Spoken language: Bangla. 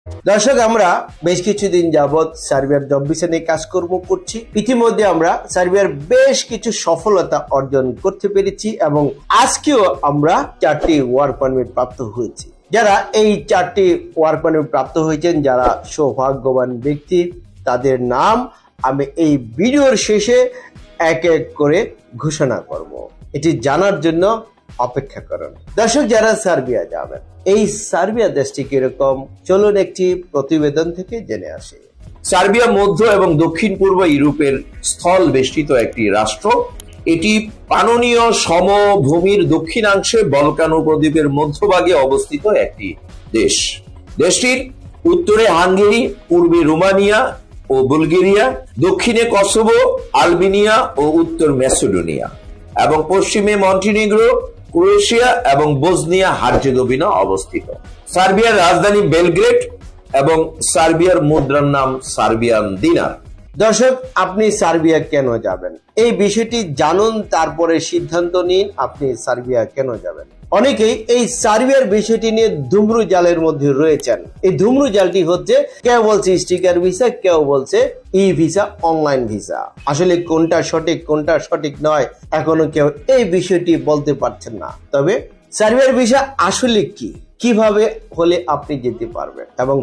দর্শক, আমরা বেশ কিছুদিন যাবৎ সার্বিয়ার জব ভিসা নিয়ে কাজকর্ম করছি। ইতিমধ্যে আমরা সার্বিয়ার বেশ কিছু সফলতা অর্জন করতে পেরেছি এবং আজকেও আমরা 4টি ওয়ার্ক পারমিট প্রাপ্ত হয়েছি। যারা এই 4টি ওয়ার্ক পারমিট প্রাপ্ত হয়েছেন, যারা সৌভাগ্যবান ব্যক্তি, তাদের নাম আমি এই ভিডিওর শেষে এক এক করে ঘোষণা করব। এটি জানার জন্য অপেক্ষা করুন। দর্শক, যারা সার্বিয়া যাবেন, এই সার্বিয়া দেশটি কিরকম, চলুন একটি প্রতিবেদন থেকে জেনে আসি। সার্বিয়া মধ্য এবং দক্ষিণ পূর্ব ইউরোপের স্থল বেষ্টিত একটি রাষ্ট্র। এটি পাননীয় সমভূমির দক্ষিণাংশে বলকান উপদ্বীপের মধ্যভাগে অবস্থিত একটি দেশ। দেশটির উত্তরে হাঙ্গেরি, পূর্বে রোমানিয়া ও বুলগেরিয়া, দক্ষিণে কসোভো, আলবেনিয়া ও উত্তর ম্যাসেডোনিয়া এবং পশ্চিমে মন্টিনিগ্রো, ক্রোয়েশিয়া এবং বসনিয়া হার্জেগোভিনা অবস্থিত। সার্বিয়ার রাজধানী বেলগ্রেড এবং সার্বিয়ার মুদ্রার নাম সার্বিয়ান দিনার। দর্শক, আপনি সার্বিয়া কেন যাবেন, এই বিষয়টি জানুন, তারপরে সিদ্ধান্ত নিন আপনি সার্বিয়া কেন যাবেন। অনেকেই এই সার্বিয়ার বিষয়টি নিয়ে ধুমরু জালের মধ্যে রয়েছেন। এই ধুমরু জালটি হচ্ছে, কেউ বলছে স্টিকার ভিসা, কেউ বলছে ই ভিসা, অনলাইন ভিসা। আসলে কোনটা সঠিক কোনটা সঠিক নয়, এখনো কেউ এই বিষয়টি বলতে পারছেন না। তবে সার্বিয়ার ভিসা আসলে কি, কিভাবে হলে আপনি যেতে পারবেন এবং